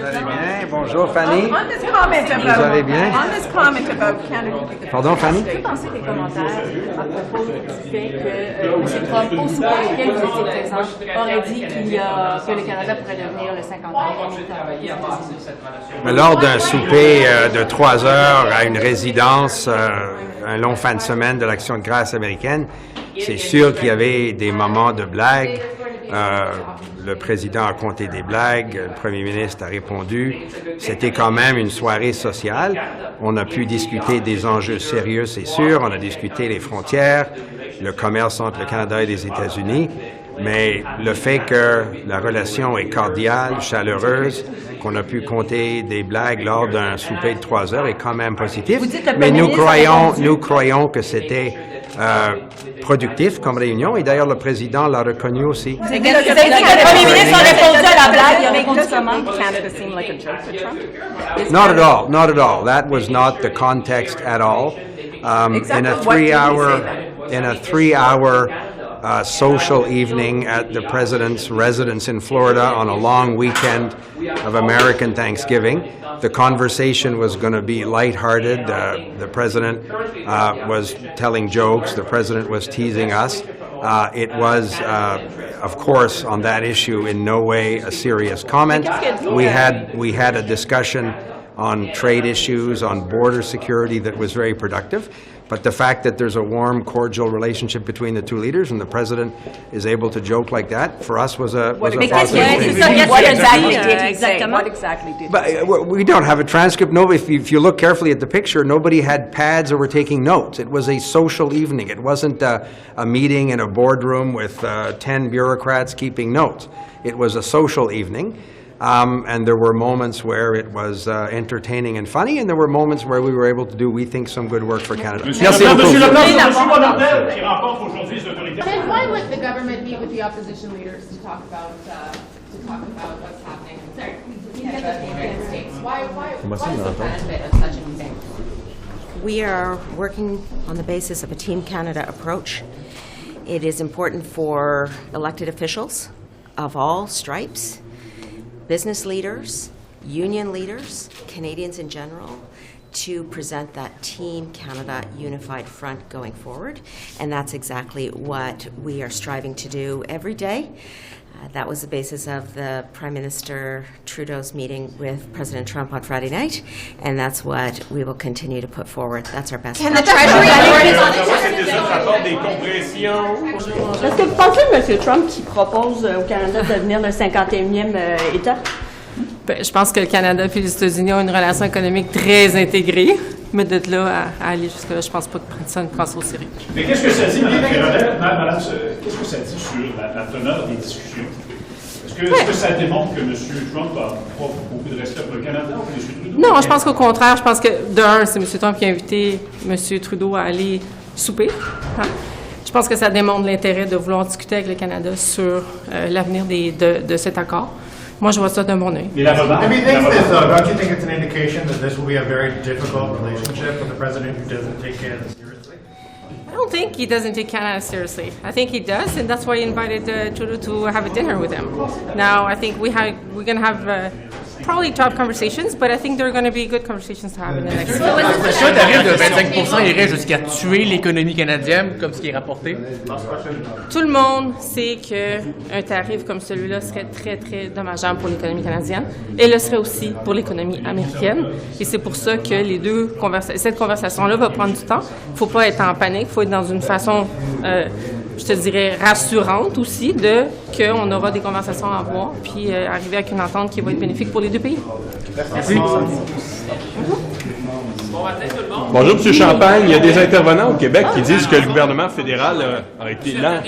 allez bien? Bonjour, Fanny. Vous allez bien? Pardon, Fanny? Que pensez des commentaires à propos du fait que M. Trump, au souper auquel vous étiez présent, aurait dit que le Canada pourrait devenir le 50e État? Lors d'un souper de 3 heures à une résidence, un long fin de semaine de l'Action de grâce américaine, c'est sûr qu'il y avait des moments de blagues. Le président a compté des blagues, le premier ministre a répondu. C'était quand même une soirée sociale. On a pu discuter des enjeux sérieux, c'est sûr. On a discuté les frontières, le commerce entre le Canada et les États-Unis. Mais le fait que la relation est cordiale, chaleureuse, qu'on a pu compter des blagues lors d'un souper de 3 heures est quand même positif. Mais nous croyons que c'était productif comme réunion. Et d'ailleurs, le président l'a reconnu aussi. Vous avez dit que le premier ministre a répondu à la blague. Il a répondu comment? Canada seemed like a joke to Trump? Not at all. Not at all. That was not the context at all. In a three-hour social evening at the president's residence in Florida on a long weekend of American Thanksgiving. The conversation was going to be lighthearted. The president was telling jokes. The president was teasing us. It was, of course, on that issue, in no way a serious comment. We had a discussion on trade issues, on border security that was very productive. But the fact that there's a warm, cordial relationship between the two leaders and the president is able to joke like that, for us was a positive thing. What exactly did he say? But we don't have a transcript. No, if you look carefully at the picture, nobody had pads or were taking notes. It was a social evening. It wasn't a meeting in a boardroom with 10 bureaucrats keeping notes. It was a social evening. And there were moments where it was entertaining and funny, and there were moments where we were able to do, we think, some good work for Canada. Merci beaucoup. Then why would the government meet with the opposition leaders to talk about what's happening in Canada and the United States? Why is the benefit of such a meeting? We are working on the basis of a Team Canada approach. It is important for elected officials of all stripes, business leaders, union leaders, Canadians in general, to present that Team Canada unified front going forward. And that's exactly what we are striving to do every day. That was the basis of the Prime Minister Trudeau's meeting with President Trump on Friday night, and that's what we will continue to put forward. That's our best. Can the Treasury Est-ce que vous pensez, M. Trump, qui propose au Canada de devenir le 51e État? Bien, je pense que le Canada et les États-Unis ont une relation économique très intégrée, mais d'être là à aller jusque-là, je ne pense pas que ça ne prend ça au sérieux. Mais qu'est-ce que ça dit, madame, qu'est-ce que ça dit sur la teneur des discussions? Est-ce que ça démontre que M. Trump n'a pas beaucoup de respect pour le Canada ou M. Trudeau? Non, je pense qu'au contraire, je pense que, d'un, c'est M. Trump qui a invité M. Trudeau à aller souper. Hein? Je pense que ça démontre l'intérêt de vouloir discuter avec le Canada sur l'avenir de cet accord. Moi, je vois ça de mon œil. Mais la remarque... Don't you think it's an indication that this will be a very difficult relationship with a president who doesn't take Canada seriously? I don't think he doesn't take Canada seriously. I think he does, and that's why he invited Trudeau to have a dinner with him. Now, I think we're going to have probably tough conversations, but I think there are going to be good conversations to have in the next few years. Si un tarif de 25% irait jusqu'à tuer l'économie canadienne, comme ce qui est rapporté? Tout le monde sait qu'un tarif comme celui-là serait très, très dommageable pour l'économie canadienne et le serait aussi pour l'économie américaine. Et c'est pour ça que cette conversation-là va prendre du temps. Il ne faut pas être en panique, il faut être dans une façon, je te dirais, rassurante aussi, qu'on aura des conversations à avoir, puis arriver avec une entente qui va être bénéfique pour les deux pays. Merci. Bonjour, M. Champagne. Il y a des intervenants au Québec qui disent que le gouvernement fédéral a été lent.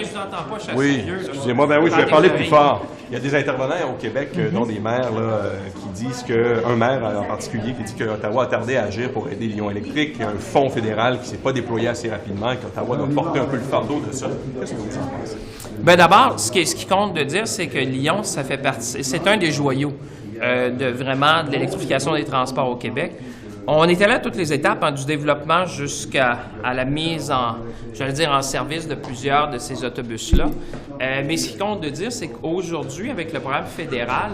Oui, excusez-moi. Ben oui, je vais parler plus fort. Il y a des intervenants au Québec, dont des maires, qui disent un maire en particulier, qui dit que Ottawa a tardé à agir pour aider Lyon Électrique. Il y a un fonds fédéral qui ne s'est pas déployé assez rapidement et qu'Ottawa doit porter un peu le fardeau de ça. Qu'est-ce que vous en pensez? Bien, d'abord, ce qui compte de dire, c'est que Lyon, ça fait partie, c'est un des joyaux de l'électrification des transports au Québec. On est allé à toutes les étapes, du développement jusqu'à la mise en service de plusieurs de ces autobus-là. Mais ce qui compte de dire, c'est qu'aujourd'hui, avec le programme fédéral,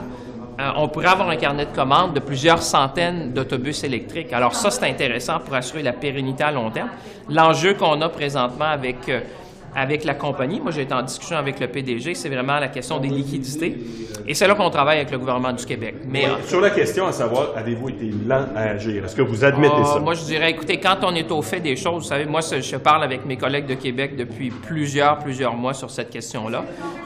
on pourrait avoir un carnet de commandes de plusieurs centaines d'autobus électriques. Alors ça, c'est intéressant pour assurer la pérennité à long terme. L'enjeu qu'on a présentement avec la compagnie, moi j'ai été en discussion avec le PDG, c'est vraiment la question des liquidités. Et c'est là qu'on travaille avec le gouvernement du Québec. Mais sur la question à savoir, avez-vous été lent à agir? Est-ce que vous admettez ça? Moi, je dirais, écoutez, quand on est au fait des choses, vous savez, moi, je parle avec mes collègues de Québec depuis plusieurs mois sur cette question-là.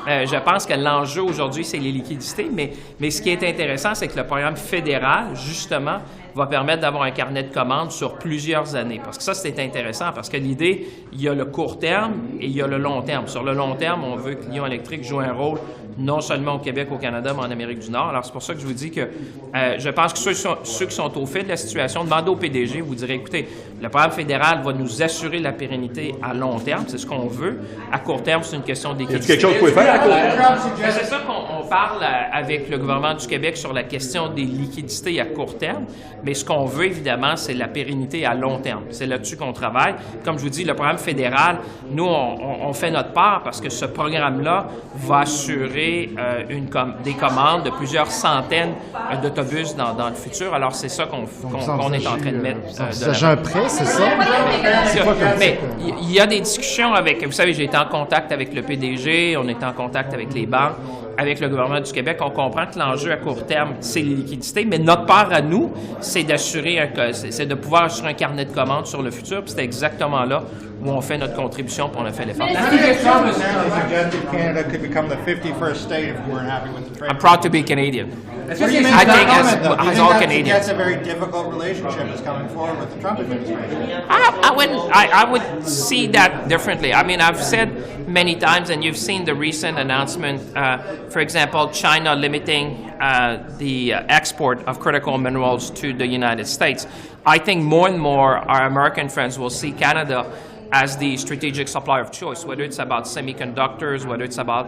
Je pense que l'enjeu aujourd'hui, c'est les liquidités, mais ce qui est intéressant, c'est que le programme fédéral, justement, va permettre d'avoir un carnet de commandes sur plusieurs années. Parce que ça, c'est intéressant, parce que l'idée, il y a le court terme et il y a le long terme. Sur le long terme, on veut que Lion Électrique joue un rôle non seulement au Québec, au Canada, mais en Amérique du Nord. Alors, c'est pour ça que je vous dis que je pense que ceux qui sont au fait de la situation, demandez au PDG, vous direz, écoutez, le programme fédéral va nous assurer la pérennité à long terme, c'est ce qu'on veut. À court terme, c'est une question d'équité. Quelque chose que vous pouvez faire à court terme? C'est ça qu'on parle avec le gouvernement du Québec sur la question des liquidités à court terme, mais ce qu'on veut, évidemment, c'est la pérennité à long terme. C'est là-dessus qu'on travaille. Comme je vous dis, le programme fédéral, nous, on fait notre part parce que ce programme-là va assurer des commandes de plusieurs centaines d'autobus dans le futur. Alors, c'est ça qu'on est en train de mettre de l'avant. Un prêt, c'est ça? Mais il y a des discussions avec... Vous savez, j'ai été en contact avec le PDG, on est en contact avec les banques, avec le gouvernement du Québec. On comprend que l'enjeu à court terme, c'est les liquidités, mais notre part à nous, c'est de pouvoir assurer un carnet de commandes sur le futur. Puis c'est exactement là où on fait notre contribution, puis on a fait l'effort. I'm proud to be Canadian. I think as all Canadians. That's a very difficult relationship is coming forward with the Trump administration. I would see that differently. I mean, I've said many times, and you've seen the recent announcement, for example, China limiting the export of critical minerals to the United States. I think more and more our American friends will see Canada as the strategic supplier of choice, whether it's about semiconductors, whether it's about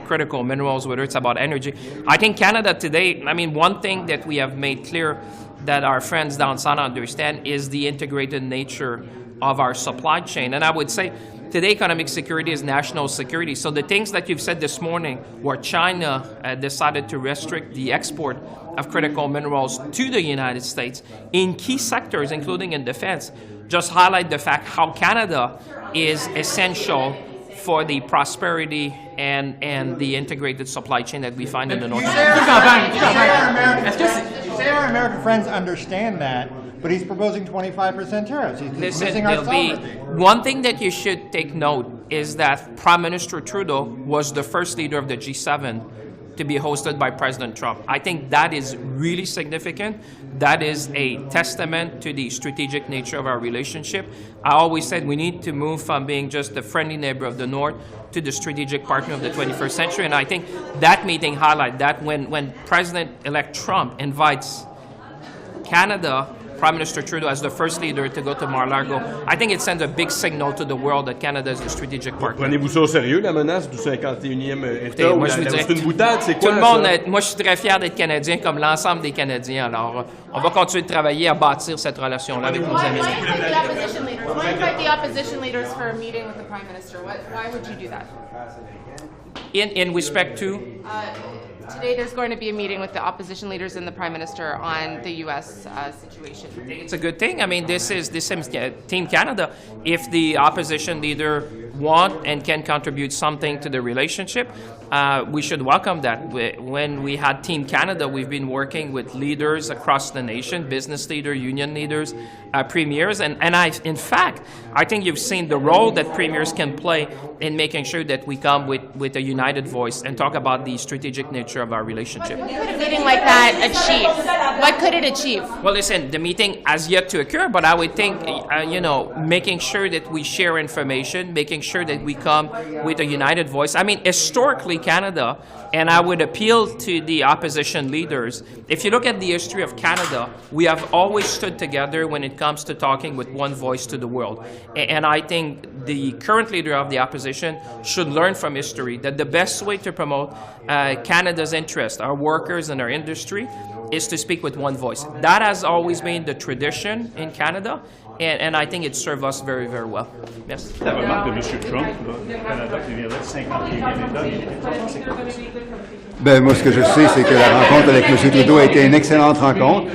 critical minerals, whether it's about energy. I think Canada today, I mean, one thing that we have made clear that our friends down south understand is the integrated nature of our supply chain. And I would say today economic security is national security. So the things that you've said this morning, where China decided to restrict the export of critical minerals to the United States in key sectors, including in defense, just highlight the fact how Canada is essential for the prosperity and the integrated supply chain that we find in the North. You say our American friends understand that, but he's proposing 25% tariffs. He's Listen, our sovereignty. one thing that you should take note is that Prime Minister Trudeau was the first leader of the G7 to be hosted by President Trump. I think that is really significant. That is a testament to the strategic nature of our relationship. I always said we need to move from being just the friendly neighbor of the North to the strategic partner of the 21st century. And I think that meeting highlighted that when President-elect Trump invites Canada, Prime Minister Trudeau as the first leader to go to Mar-a-Lago, I think it sends a big signal to the world that Canada is a strategic partner. Prenez-vous ça au sérieux, la menace du 51e État? Moi, je vous dirais, c'est une boutade, c'est quoi tout le monde, ça? moi, je suis très fier d'être Canadien, comme l'ensemble des Canadiens. Alors, on va continuer de travailler à bâtir cette relation-là avec nos amis. Why invite the opposition leaders for a meeting with the Prime Minister? Why would you do that? In respect to? Today there's going to be a meeting with the opposition leaders and the Prime Minister on the U.S. Situation. It's a good thing. I mean, this is Team Canada. If the opposition leader want and can contribute something to the relationship, we should welcome that. When we had Team Canada, we've been working with leaders across the nation, business leaders, union leaders, premiers, and in fact, I think you've seen the role that premiers can play in making sure that we come with a united voice and talk about the strategic nature of our relationship. What could a meeting like that achieve? What could it achieve? Well, listen, the meeting has yet to occur, but I would think, making sure that we share information, making sure that we come with a united voice. I mean, historically, Canada, and I would appeal to the opposition leaders, if you look at the history of Canada, we have always stood together when it comes to talking with one voice to the world. And I think the current leader of the opposition should learn from history that the best way to promote Canada's interest, our workers and our industry, is to speak with one voice. That has always been the tradition in Canada, and I think it served us very, very well. Merci. La remarque de M. Trump, là, le Canada qui vient d'être 51e État, il était Ben, moi, ce que je sais, c'est que la rencontre avec M. Trudeau a été une excellente rencontre.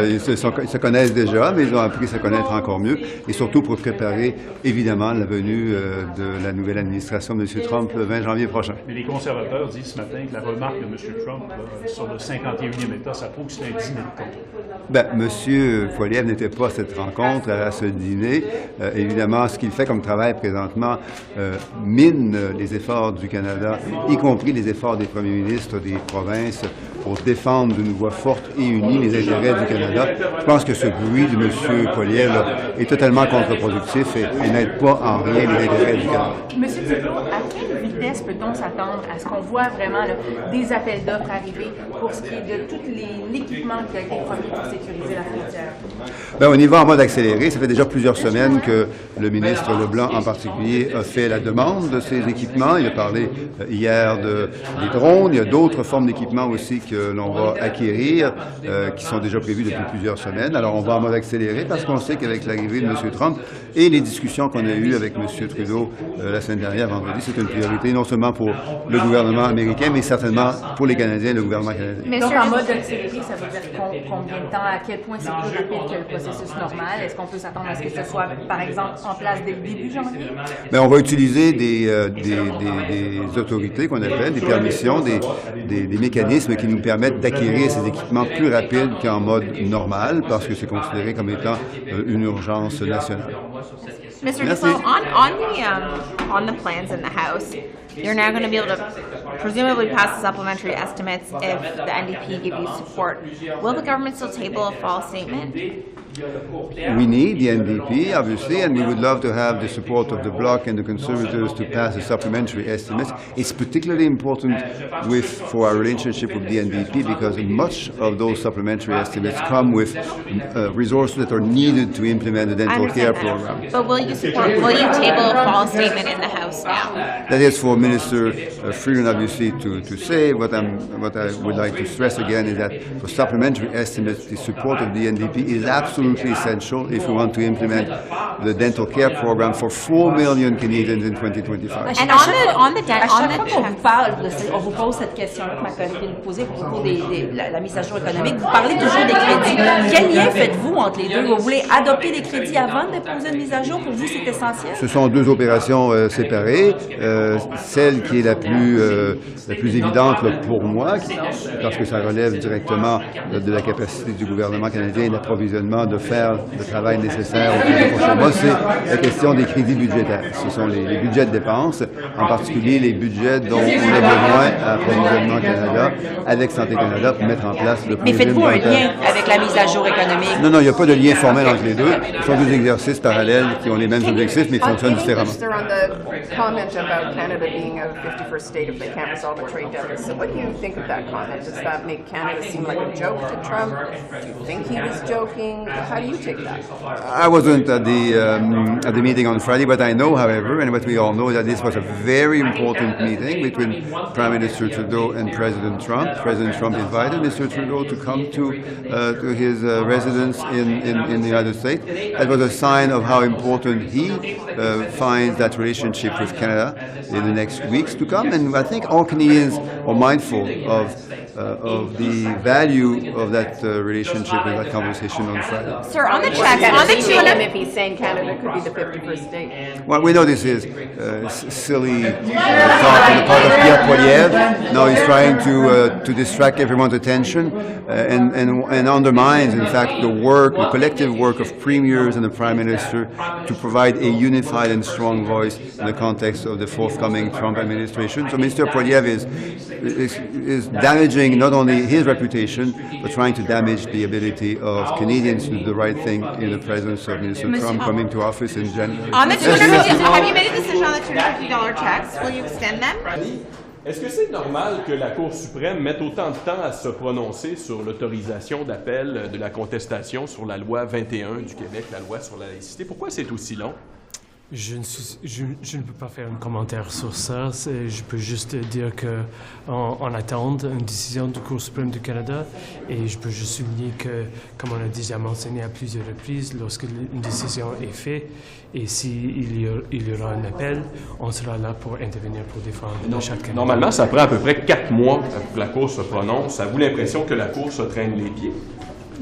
Ils se connaissent déjà, mais ils ont appris à se connaître encore mieux, et surtout pour préparer, évidemment, la venue de la nouvelle administration de M. Trump le 20 janvier prochain. Mais les conservateurs disent ce matin que la remarque de M. Trump là, sur le 51e État, ça prouve que c'est un dîner de con. Ben, M. Poilievre n'était pas à cette rencontre, à ce dîner. Évidemment, ce qu'il fait comme travail présentement mine les efforts du Canada, y compris les efforts des premiers ministres des provinces pour défendre d'une voix forte et unie les intérêts du Canada. Je pense que ce bruit de M. Poilievre est totalement contre-productif et n'aide pas en rien les intérêts du Canada. Monsieur Duclos, à quelle vitesse peut-on s'attendre à ce qu'on voit vraiment là, des appels d'offres arriver pour ce qui est de tout l'équipement qui a été promis pour sécuriser la frontière? Bien, on y va en mode accéléré. Ça fait déjà plusieurs semaines que le ministre LeBlanc, en particulier, a fait la demande de ces équipements. Il a parlé hier des drones. Il y a d'autres formes d'équipements aussi que l'on va acquérir, qui sont déjà prévues depuis plusieurs semaines. Alors, on va en mode accéléré parce qu'on sait qu'avec l'arrivée de M. Trump et les discussions qu'on a eues avec M. Trudeau la semaine dernière, vendredi, c'est une priorité non seulement pour le gouvernement américain, mais certainement pour les Canadiens et le gouvernement canadien. Donc, en mode accéléré, ça veut dire combien de temps, à quel point c'est plus rapide que le processus normal? Est-ce qu'on peut s'attendre à ce que ce soit, par exemple, en place dès le début janvier? Bien, on va utiliser des autorités qu'on appelle, des permissions, des mécanismes qui nous permettent d'acquérir ces équipements plus rapides qu'en mode normal, parce que c'est considéré comme étant une urgence nationale. Mr. Merci. Duclos, on the plans in the House, you're now going to be able to presumably pass the supplementary estimates if the NDP give you support. Will the government still table a fall statement? We need the NDP, obviously, and we would love to have the support of the Bloc and the Conservatives to pass the supplementary estimates. It's particularly important for our relationship with the NDP because much of those supplementary estimates come with resources that are needed to implement the dental care program. But will you table a fall statement in the House now? That is for Minister Freeland, obviously, to say. What I would like to stress again is that for supplementary estimates, the support of the NDP is absolutely essential if we want to implement the dental care program for 4 million Canadians in 2025. And on the À chaque fois qu'on vous parle, on vous pose cette question-là que ma collègue vient nous poser à propos de la mise à jour économique, vous parlez toujours des crédits. Quel lien faites-vous entre les deux? Vous voulez adopter des crédits avant de déposer une mise à jour? Pour vous, c'est essentiel? Ce sont deux opérations séparées. Celle qui est la plus évidente là, pour moi, parce que ça relève directement de la capacité du gouvernement canadien et de l'approvisionnement de faire le travail nécessaire au cours des prochains mois, c'est la question des crédits budgétaires. Ce sont les budgets de dépenses, en particulier les budgets dont on a besoin à Approvisionnement Canada, avec Santé Canada, pour mettre en place le Mais faites-vous un lien avec la mise à jour économique? Non, il n'y a pas de lien formel entre les deux. Ce sont deux exercices parallèles qui ont les mêmes objectifs, mais qui fonctionnent différemment. Sir, on the comment about Canada being a 51st state if they can't resolve a trade deficit, what do you think of that comment? Does that make Canada seem like a joke to Trump? Do you think he was joking? How do you take that? I wasn't at the meeting on Friday, but I know, however, and what we all know, that this was a very important meeting between Prime Minister Trudeau and President Trump. President Trump invited Mr. Trudeau to come to his residence in the United States. That was a sign of how important he finds that relationship with Canada in the next weeks to come, and I think all Canadians are mindful of the value of that relationship and that conversation on Friday. Sir, on the checks, Can he mean him if he's saying Canada could be the 51st state? Well, we know this is silly talk on the part of Pierre Poilievre. Now he's trying to distract everyone's attention and undermines, in fact, the collective work of premiers and the Prime Minister to provide a unified and strong voice in the context of the forthcoming Trump administration. So Mr. Poilievre is damaging not only his reputation, but trying to damage the ability of Canadians to do the right thing in the presence of Mr. Trump coming to office in January. On the $250, have you made a decision on the $250 checks? Will you extend them? Est-ce que c'est normal que la Cour suprême mette autant de temps à se prononcer sur l'autorisation d'appel de la contestation sur la loi 21 du Québec, la loi sur la laïcité? Pourquoi c'est aussi long? Je ne peux pas faire un commentaire sur ça. Je peux juste dire qu'on attend une décision du Cour suprême du Canada et je peux juste souligner que, comme on a déjà mentionné à plusieurs reprises, lorsque une décision est faite et s'il y aura un appel, on sera là pour intervenir pour défendre chaque Canadien. Normalement, ça prend à peu près 4 mois pour que la Cour se prononce. Avez-vous l'impression que la Cour se traîne les pieds?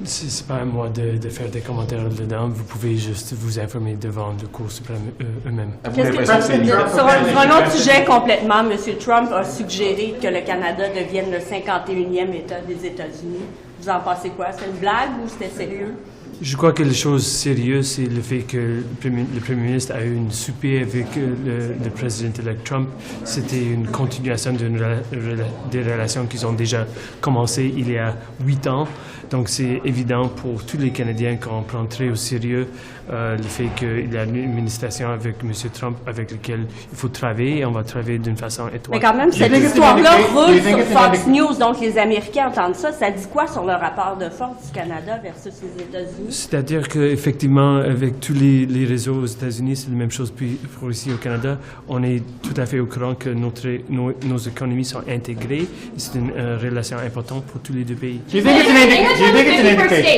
C'est pas à moi de faire des commentaires dedans. Vous pouvez juste vous informer devant le Cour suprême eux-mêmes. Avez-vous l'impression que c'est limité? Sur un autre sujet complètement, M. Trump a suggéré que le Canada devienne le 51e État des États-Unis. Vous en pensez quoi? C'est une blague ou c'était sérieux? Je crois que la chose sérieuse, c'est le fait que le Premier ministre a eu une souper avec le président-élect Trump. C'était une continuation des relations qui ont déjà commencé il y a 8 ans. Donc c'est évident pour tous les Canadiens qu'on prend très au sérieux le fait qu'il y a une administration avec M. Trump avec laquelle il faut travailler et on va travailler d'une façon étroite. Mais quand même, cette histoire-là roule sur Fox News, donc les Américains entendent ça. Ça dit quoi sur le rapport de force du Canada versus les États-Unis? C'est-à-dire qu'effectivement, avec tous les réseaux aux États-Unis, c'est la même chose pour ici au Canada. On est tout à fait au courant que nos économies sont intégrées. C'est une relation importante pour tous les deux pays. Do you think it's an indication?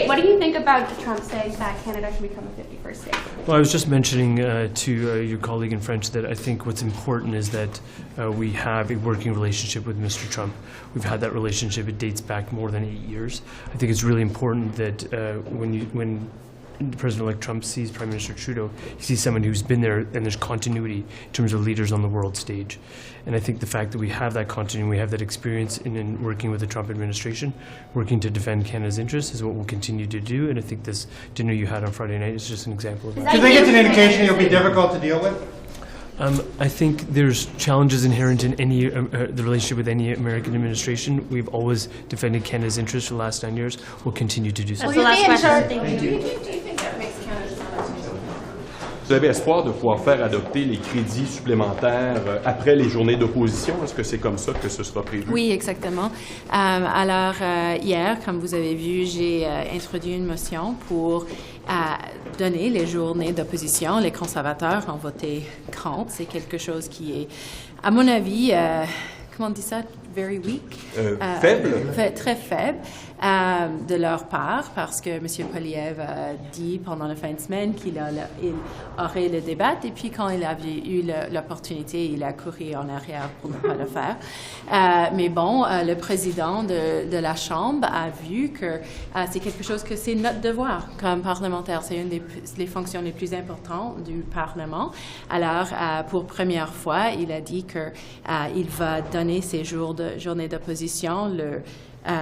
What do you think about Trump saying that Canada can become a 51st state? Well, I was just mentioning to your colleague in French that I think what's important is that we have a working relationship with Mr. Trump. We've had that relationship. It dates back more than 8 years. I think it's really important that when President-elect Trump sees Prime Minister Trudeau, he sees someone who's been there and there's continuity in terms of leaders on the world stage. And I think the fact that we have that continuity, we have that experience in working with the Trump administration, working to defend Canada's interests is what we'll continue to do. And I think this dinner you had on Friday night is just an example of that. Do you think it's an indication it'll be difficult to deal with? I think there's challenges inherent in any the relationship with any American administration. We've always defended Canada's interests for the last 9 years. We'll continue to do so. Do you think that makes Canada sound? Vous avez espoir de pouvoir faire adopter les crédits supplémentaires après les journées d'opposition? Est-ce que c'est comme ça que ce sera prévu? Oui, exactement. Alors, hier, comme vous avez vu, j'ai introduit une motion pour donner les journées d'opposition. Les conservateurs ont voté contre. C'est quelque chose qui est, à mon avis, comment on dit ça? Very weak. Faible? Très faible de leur part, parce que M. Poilievre a dit pendant la fin de semaine qu'il aurait le débat, et puis quand il avait eu l'opportunité, il a couru en arrière pour ne pas le faire. Mais bon, le président de la Chambre a vu que c'est quelque chose que c'est notre devoir comme parlementaire. C'est une des fonctions les plus importantes du Parlement. Alors, pour première fois, il a dit qu'il va donner ces journées d'opposition le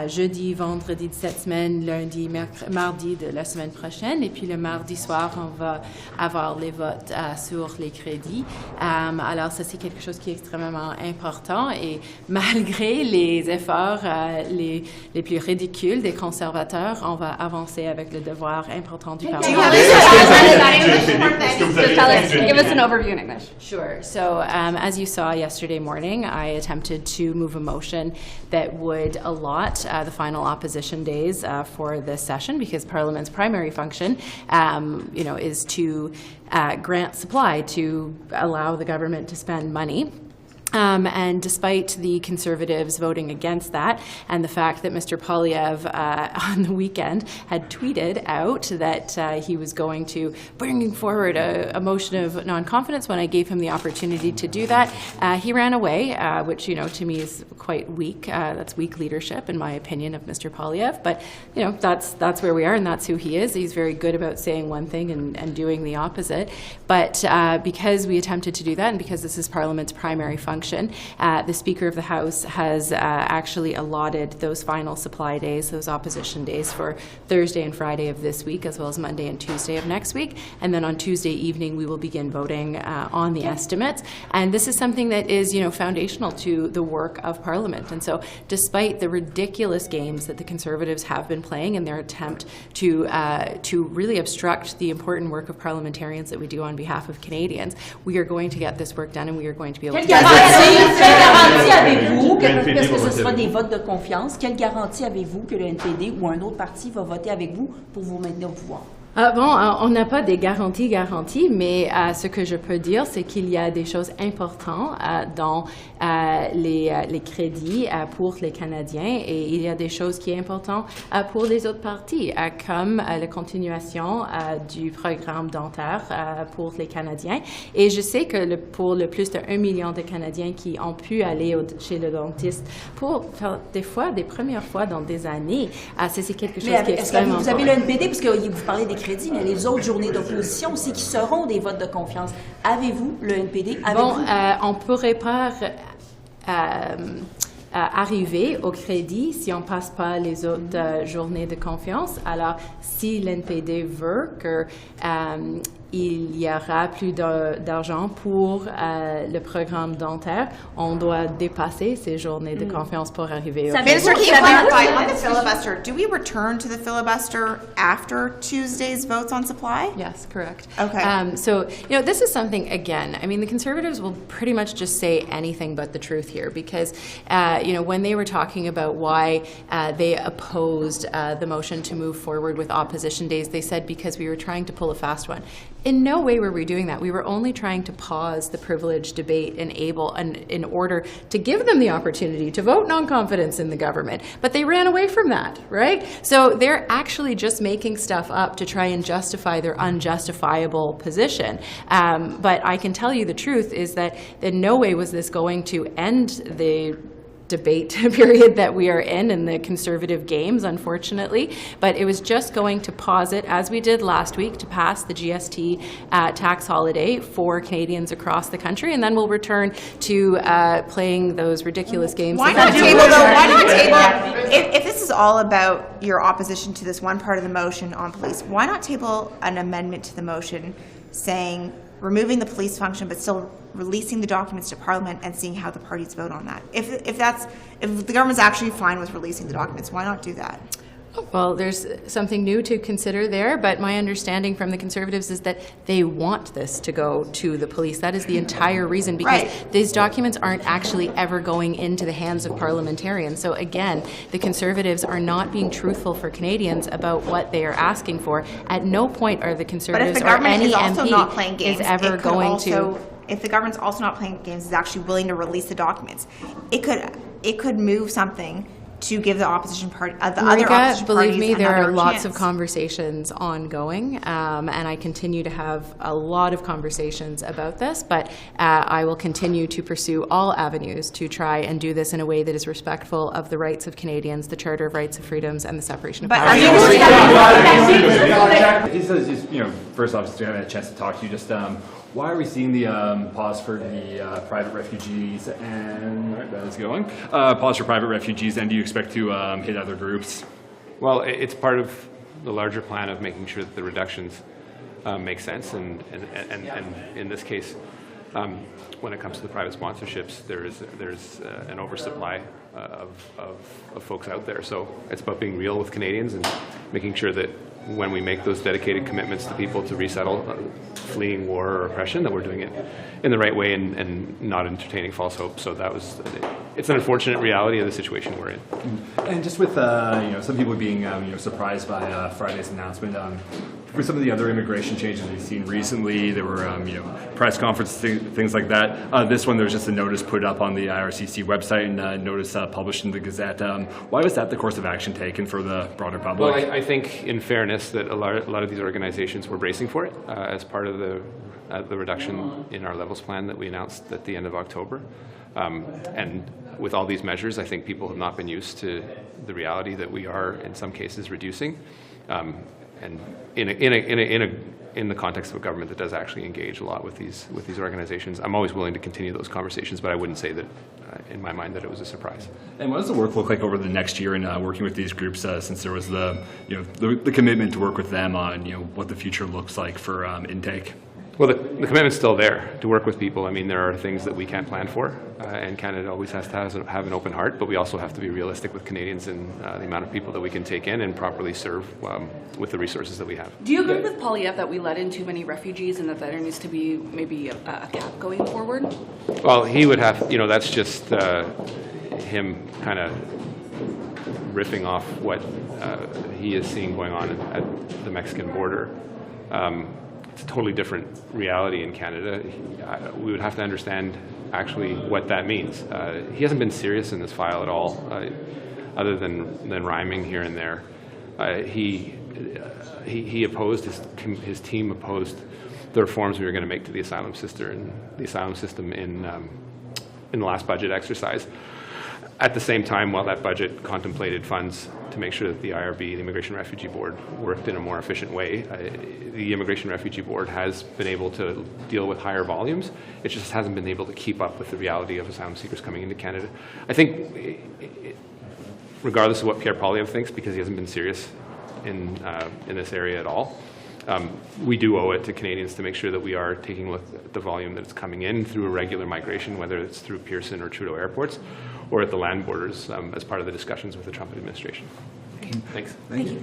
jeudi, vendredi de cette semaine, lundi, mardi de la semaine prochaine. Et puis le mardi soir, on va avoir les votes sur les crédits. Alors ça, c'est quelque chose qui est extrêmement important. Et malgré les efforts les plus ridicules des conservateurs, on va avancer avec le devoir important du Parlement. Give us an overview in English. Sure. So as you saw yesterday morning, I attempted to move a motion that would allot the final opposition days for this session, because Parliament's primary function, is to grant supply, to allow the government to spend money. And despite the Conservatives voting against that, and the fact that Mr. Poilievre on the weekend had tweeted out that he was going to bring forward a motion of non-confidence when I gave him the opportunity to do that, he ran away, which, to me is quite weak. That's weak leadership, in my opinion, of Mr. Poilievre. But, that's where we are, and that's who he is. He's very good about saying one thing and doing the opposite. But because we attempted to do that, and because this is Parliament's primary function, the Speaker of the House has actually allotted those final supply days, those opposition days, for Thursday and Friday of this week, as well as Monday and Tuesday of next week. And then on Tuesday evening, we will begin voting on the estimates. And this is something that is, foundational to the work of Parliament. And so despite the ridiculous games that the Conservatives have been playing in their attempt to really obstruct the important work of parliamentarians that we do on behalf of Canadians, we are going to get this work done, and we are going to be able to Quelle garantie avez-vous que ce sera des votes de confiance? Quelle garantie avez-vous que le NPD ou un autre parti va voter avec vous pour vous maintenir au pouvoir? Bon, on n'a pas des garanties, mais ce que je peux dire, c'est qu'il y a des choses importantes dans les crédits pour les Canadiens et il y a des choses qui sont importantes pour les autres partis, comme la continuation du programme dentaire pour les Canadiens. Et je sais que pour le plus de 1 million de Canadiens qui ont pu aller chez le dentiste pour faire des premières fois dans des années, c'est quelque chose qui est extrêmement vous avez le NPD, parce que vous parlez des crédits, mais les autres journées d'opposition aussi qui seront des votes de confiance. Avez-vous le NPD? On ne pourrait pas arriver au crédit si on ne passe pas les autres journées de confiance. Alors, si l'NPD veut que il y aura plus d'argent pour le programme dentaire, on doit dépasser ces journées de confiance pour arriver au Minister, can you clarify on the filibuster? Do we return to the filibuster after Tuesday's votes on supply? Yes, correct. Okay. So, this is something, again, I mean, the Conservatives will pretty much just say anything but the truth here because, when they were talking about why they opposed the motion to move forward with opposition days, they said because we were trying to pull a fast one. In no way were we doing that. We were only trying to pause the privileged debate in order to give them the opportunity to vote non-confidence in the government. But they ran away from that, right? So they're actually just making stuff up to try and justify their unjustifiable position. But I can tell you the truth is that in no way was this going to end the debate period that we are in the Conservative games, unfortunately, but it was just going to pause it, as we did last week, to pass the GST tax holiday for Canadians across the country, and then we'll return to playing those ridiculous games. Why not table, though? Why not table? If this is all about your opposition to this one part of the motion on police, why not table an amendment to the motion saying removing the police function but still releasing the documents to Parliament and seeing how the parties vote on that? If the government's actually fine with releasing the documents, why not do that? Well, there's something new to consider there, but my understanding from the Conservatives is that they want this to go to the police. That is the entire reason, because these documents aren't actually ever going into the hands of parliamentarians. So again, the Conservatives are not being truthful for Canadians about what they are asking for. At no point are the Conservatives or any MP is ever going to... If the government's also not playing games, is actually willing to release the documents, it could move something to give the opposition party, the other opposition believe parties me, there are another lots chance. of conversations ongoing, and I continue to have a lot of conversations about this, but I will continue to pursue all avenues to try and do this in a way that is respectful of the rights of Canadians, the Charter of Rights and Freedoms, and the separation of powers. He says, first off, just to have a chance to talk to you, just why are we seeing the pause for the private refugees and that is going pause for private refugees, and do you expect to hit other groups? Well, it's part of the larger plan of making sure that the reductions make sense, and in this case, when it comes to the private sponsorships, there's an oversupply of folks out there. So it's about being real with Canadians and making sure that when we make those dedicated commitments to people to resettle fleeing war or oppression, that we're doing it in the right way and not entertaining false hope. So it's an unfortunate reality of the situation we're in. And just with some people being surprised by Friday's announcement, for some of the other immigration changes we've seen recently, there were press conferences, things like that. This one, there was just a notice put up on the IRCC website and a notice published in the Gazette. Why was that the course of action taken for the broader public? Well, I think, in fairness, that a lot of these organizations were bracing for it as part of the reduction in our levels plan that we announced at the end of October. And with all these measures, I think people have not been used to the reality that we are, in some cases, reducing. And in the context of a government that does actually engage a lot with these organizations, I'm always willing to continue those conversations, but I wouldn't say that, in my mind, that it was a surprise. And what does the work look like over the next year in working with these groups, since there was the commitment to work with them on what the future looks like for intake? Well, the commitment's still there to work with people. I mean, there are things that we can't plan for, and Canada always has to have an open heart, but we also have to be realistic with Canadians and the amount of people that we can take in and properly serve with the resources that we have. Do you agree with Poilievre that we let in too many refugees and that there needs to be maybe a cap going forward? Well, he would have, that's just him kind of riffing off what he is seeing going on at the Mexican border. It's a totally different reality in Canada. We would have to understand actually what that means. He hasn't been serious in this file at all, other than rhyming here and there. He opposed, his team opposed the reforms we were going to make to the asylum system in the last budget exercise. At the same time, while that budget contemplated funds to make sure that the IRB, the Immigration Refugee Board, worked in a more efficient way, the Immigration Refugee Board has been able to deal with higher volumes. It just hasn't been able to keep up with the reality of asylum seekers coming into Canada. I think, regardless of what Pierre Poilievre thinks, because he hasn't been serious in this area at all, we do owe it to Canadians to make sure that we are taking a look at the volume that is coming in through irregular migration, whether it's through Pearson or Trudeau airports, or at the land borders as part of the discussions with the Trump administration. Thanks. Thank you.